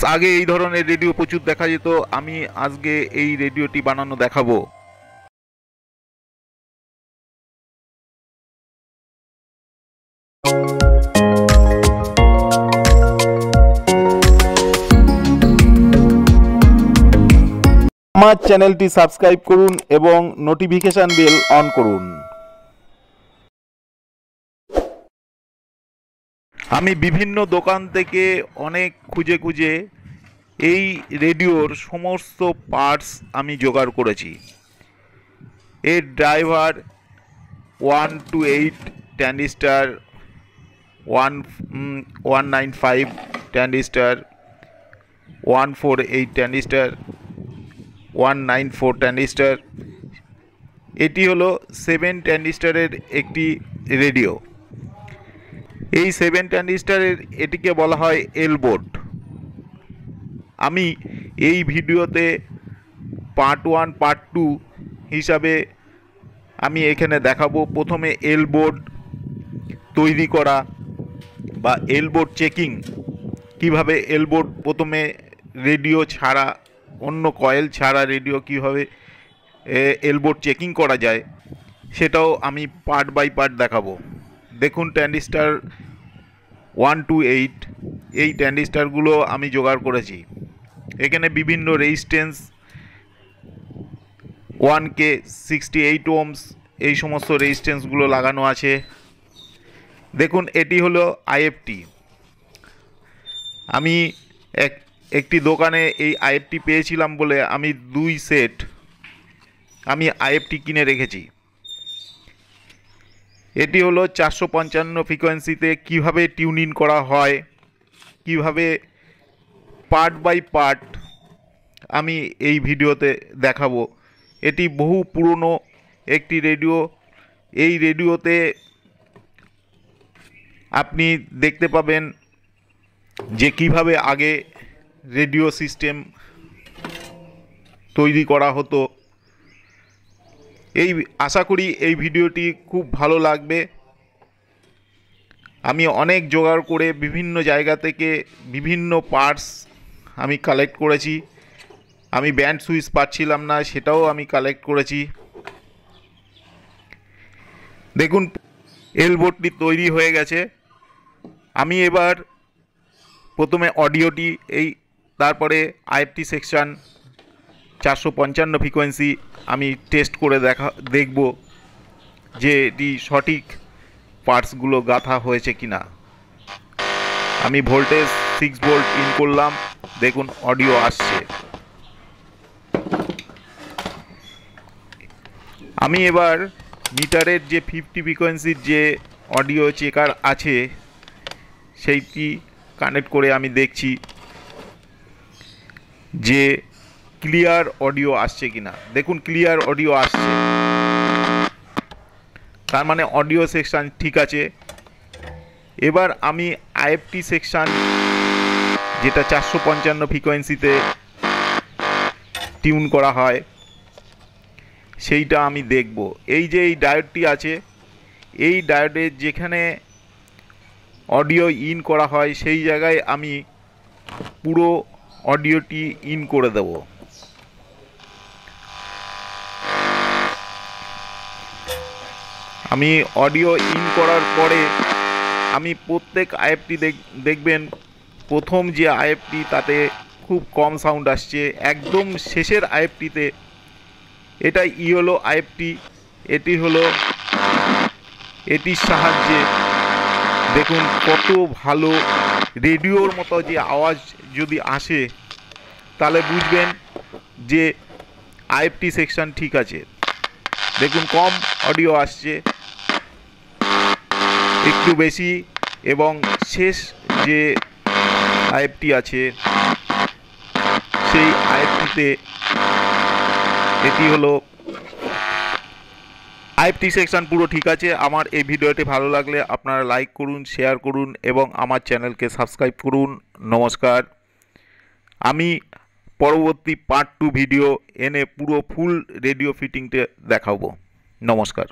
আগে এই ধরনের রেডিও প্রচুর দেখা যেত, আমি আজকে এই রেডিওটি বানানো দেখাবো। আমার চ্যানেলটি সাবস্ক্রাইব করুন এবং নোটিফিকেশন বেল অন করুন। আমি বিভিন্ন দোকান থেকে অনেক খুঁজে খুঁজে এই রেডিওর সমস্ত পার্টস আমি জোগাড় করেছি। এর driver 128 transistor, 195 transistor, 148 transistor, 194 transistor. এটি হলো 7 ট্রানজিস্টারের একটি রেডিও। এই 7 ট্রানজিস্টারের এটিকে বলা হয় এল বোর্ড। আমি এই ভিডিওতে পার্ট 1 পার্ট 2 হিসাবে আমি এখানে দেখাবো। প্রথমে এল বোর্ড তৈরি করা বা এল বোর্ড চেকিং, কীভাবে এল বোর্ড প্রথমে রেডিও ছাড়া, অন্য কয়েল ছাড়া রেডিও কীভাবে এল বোর্ড চেকিং করা যায়, সেটাও আমি পার্ট বাই পার্ট দেখাবো। দেখুন, ট্রানজিস্টার 128, এই ট্রানজিস্টারগুলো আমি জোগাড় করেছি। এখানে বিভিন্ন রেজিস্ট্যান্স 1K 68 ওহমস, এই সমস্ত রেজিস্ট্যান্সগুলো লাগানো আছে। দেখুন, এটি হলো আইএফটি। আমি একটি দোকানে এই আইএফটি পেয়েছিলাম বলে আমি 2 সেট আমি আইএফটি কিনে রেখেছি। এটি হলো 455 ফ্রিকোয়েন্সিতে কিভাবে টিউন করা হয়, কিভাবে পার্ট বাই পার্ট আমি এই ভিডিওতে দেখাবো। এটি বহু পুরনো একটি রেডিও। এই রেডিওতে আপনি দেখতে পাবেন যে কিভাবে আগে রেডিও সিস্টেম তৈরি করা হতো। আশা করি এই ভিডিওটি খুব ভালো লাগবে। আমি অনেক জোগাড় করে বিভিন্ন জায়গা থেকে বিভিন্ন পার্টস আমি কালেক্ট করেছি। আমি ব্যান্ড সুইচ পাচ্ছিলাম না, সেটাও আমি কালেক্ট করেছি। দেখুন, এল বোর্ডটি তৈরি হয়ে গেছে। আমি এবার প্রথমে অডিওটি, তারপরে আইএফটি সেকশন 455 ফ্রিকোয়েন্সি আমি টেস্ট করে দেখব যে এটি সঠিক পার্টসগুলো গাঁথা হয়েছে কিনা। আমি ভোল্টেজ 6 ভোল্ট ইন করলাম। দেখুন, অডিও আসছে। আমি এবার মিটারের যে 50 ফ্রিকোয়েন্সির যে অডিও চেকার আছে সেইটি কানেক্ট করে আমি দেখছি যে ক্লিয়ার অডিও আসছে কিনা। দেখুন, ক্লিয়ার অডিও আসছে, তার মানে অডিও সেকশন ঠিক আছে। এবার আমি আইএফটি সেকশন, যেটা 455 ফ্রিকোয়েন্সিতে টিউন করা হয়, সেইটা আমি দেখব। এই যে এই ডায়োডটি আছে, এই ডায়োডের যেখানে অডিও ইন করা হয় সেই জায়গায় আমি পুরো অডিওটি ইন করে দেব। আমি অডিও ইন করার পরে আমি প্রত্যেক আইএফটি দেখবেন, প্রথম যে আইএফটি তাতে খুব কম সাউন্ড আসছে। একদম শেষের আইএফটিতে, এটা ইয়েলো আইএফটি, এটির সাহায্যে দেখুন কত ভালো রেডিওর মতো যে আওয়াজ যদি আসে, তাহলে বুঝবেন যে আইএফটি সেকশন ঠিক আছে। দেখুন, কম অডিও আসছে, একটু বেশি, এবং শেষ যে আইএফটি আছে সেই আইএফটিতে এটি হলো আইএফটি সেকশন পুরো ঠিক আছে। আমার এই ভিডিওটি ভালো লাগলে আপনারা লাইক করুন, শেয়ার করুন এবং আমার চ্যানেলকে সাবস্ক্রাইব করুন। নমস্কার। আমি পরবর্তী পার্ট 2 ভিডিও এনে পুরো ফুল রেডিও ফিটিংটা দেখাবো। নমস্কার।